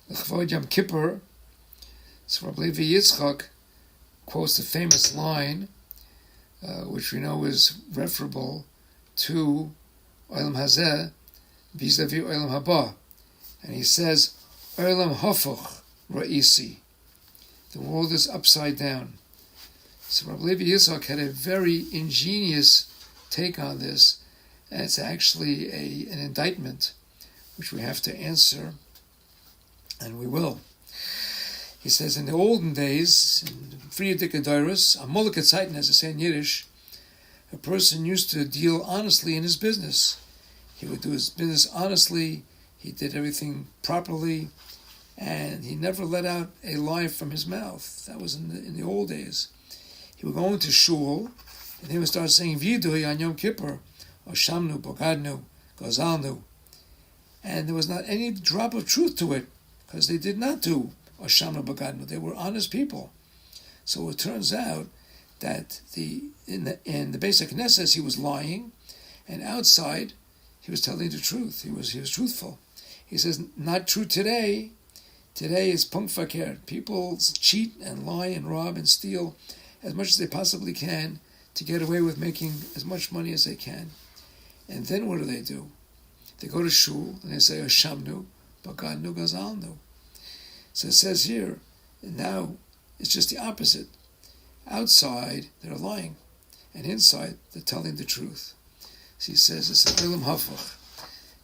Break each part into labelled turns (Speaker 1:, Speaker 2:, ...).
Speaker 1: L'chvod Yom Kipper, so Rabbi Levi Yitzchak quotes the famous line, which we know is referable to Olam Hazeh vis-a-vis Olam Haba. And he says, Olam Hofuch Ra'isi. The world is upside down. So Rabbi Levi Yitzchak had a very ingenious take on this, and it's actually an indictment which we have to answer, and we will. He says, in the olden days, in Friedrich Adairis, Amolike Zeiten, as I say in Yiddish, a person used to deal honestly in his business. He would do his business honestly, he did everything properly, and he never let out a lie from his mouth. That was in the old days. He would go into shul, and he would start saying Vidui on Yom Kippur, Oshamnu, Bogadnu, Gozalnu. And there was not any drop of truth to it, because they did not do Oshamnu, Bogadnu. They were honest people. So it turns out that in the basic Knesset he was lying, and outside he was telling the truth. He was truthful. He says, not true today. Today is punkt verkehrt. People cheat and lie and rob and steal as much as they possibly can to get away with making as much money as they can. And then what do? They go to shul and they say, Oshamnu, Bogadnu, Gazalnu. So it says here, now it's just the opposite. Outside, they're lying, and inside, they're telling the truth. So he says, it's a Olam Hafuch.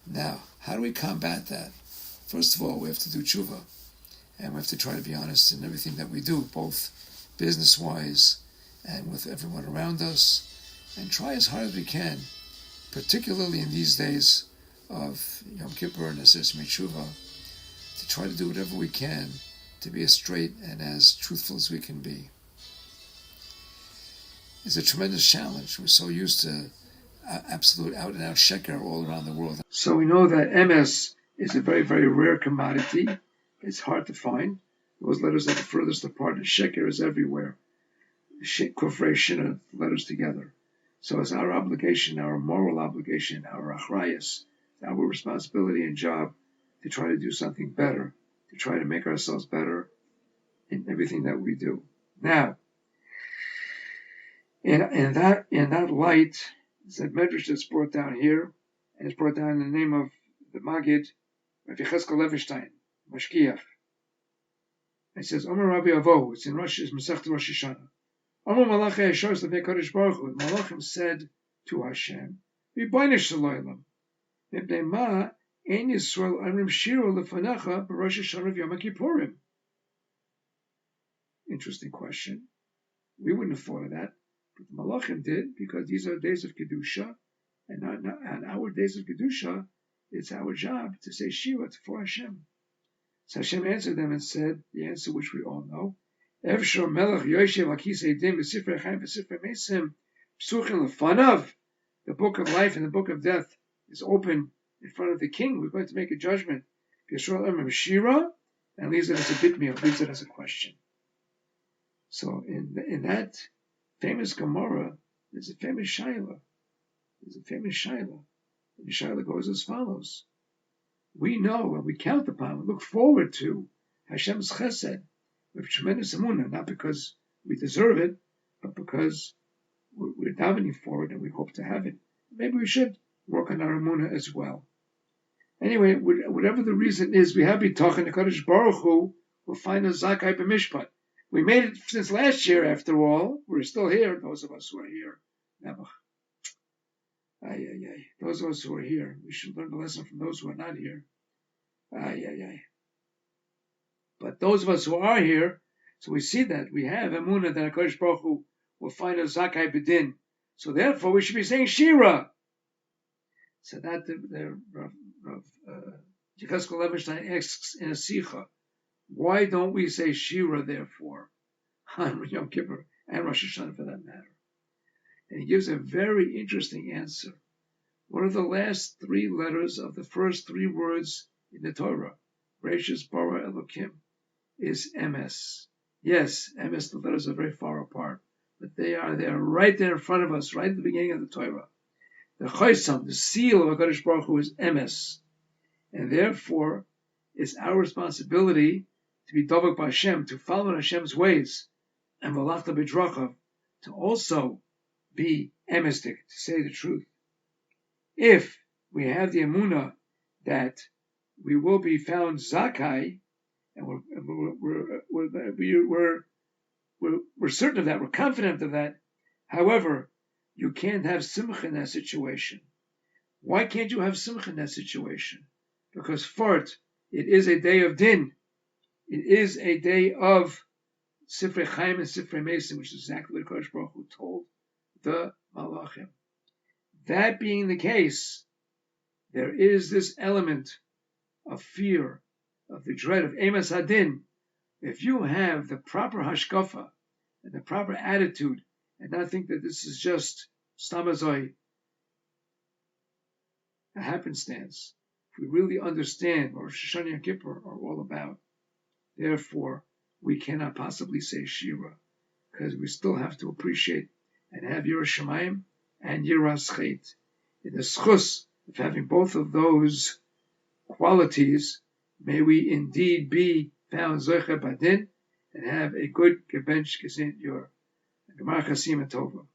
Speaker 1: Now, how do we combat that? First of all, we have to do tshuva, and we have to try to be honest in everything that we do, both business-wise and with everyone around us, and try as hard as we can, particularly in these days of Yom Kippur and Aseret Tshuva, to try to do whatever we can to be as straight and as truthful as we can be. It's a tremendous challenge. We're so used to absolute out-and-out sheker all around the world. So we know that MS is a very, very rare commodity. It's hard to find. Those letters that are furthest apart, and sheker is everywhere. Kufrei shina, letters together. So it's our obligation, our moral obligation, our achrayus, our responsibility and job to try to do something better, to try to make ourselves better in everything that we do. Now, in that light, it's a medrash that's brought down here, and it's brought down in the name of the Maggid, Rav Yecheskel Levenstein, Mashkiach. It says, Omer Rabbi Avo, it's in Rosh Masechta Rosh Hashanah. Omer Malachei Hashos Lefnei Kodesh Baruch Hu, the Malachim said to Hashem, Ribono shel olam, Mipnei ma ein Yisrael amrim shiro lefanecha b'Rosh Hashanah of Yom Kippurim. Interesting question. We wouldn't have thought of that. But the Malachim did, because these are days of Kedusha, and on our days of Kedusha, it's our job to say Shira for Hashem. So Hashem answered them and said, the answer which we all know, Evshor Melech Yoshev Akisei Dim V'Sifrei Chaim V'Sifrei Mesim Psuchin Lefanav. The book of life and the book of death is open in front of the king. We're going to make a judgment. Yeshua Emem Shira, and leaves it as a bitmeal, leaves it as a question. So in that famous Gemara, there's a famous Shaila. And the Shaila goes as follows. We know and we count upon, we look forward to Hashem's chesed with tremendous emunah, not because we deserve it, but because we're davening for it and we hope to have it. Maybe we should work on our emunah as well. Anyway, whatever the reason is, we have bitachon. The Kodesh Baruch Hu will find us zakai b'mishpat. We made it since last year, after all. We're still here, those of us who are here. Those of us who are here, we should learn the lesson from those who are not here. But those of us who are here, so we see that we have emunah that HaKadosh Baruch Hu will find us zakai b'din. So therefore, we should be saying Shira. So that the Rav Yecheskel Levenstein asks in a sicha, why don't we say Shira, therefore, on Yom Kippur and Rosh Hashanah for that matter? And he gives a very interesting answer. What are the last three letters of the first three words in the Torah? Bereshis bara Elokim is MS. Yes, MS, the letters are very far apart, but they are there, right there in front of us, right at the beginning of the Torah. The Chosam, the seal of HaKadosh Baruch Hu, is MS. And therefore, it's our responsibility to be Dovak B'Hashem, to follow in Hashem's ways, and V'lachta B'drachav, to also be emistic, to say the truth. If we have the emunah that we will be found zakai, and we're certain of that, we're confident of that. However, you can't have simcha in that situation. Why can't you have simcha in that situation? Because fart, it is a day of din. It is a day of Sifrei Chaim and Sifrei Mason, which is exactly what Kodesh Baruch Hu told the Malachim. That being the case, there is this element of fear, of the dread of Emes Hadin. If you have the proper hashkafa and the proper attitude, and not think that this is just stamazoi, a happenstance, if we really understand what Rosh Hashanah and Yom Kippur are all about, therefore we cannot possibly say Shira, because we still have to appreciate and have Yiras Shamayim and Yiras Chet. In the schus of having both of those qualities, may we indeed be found Zocher Badin and have a good Gebench Gesint Yor. Gemara Chasim and Tova.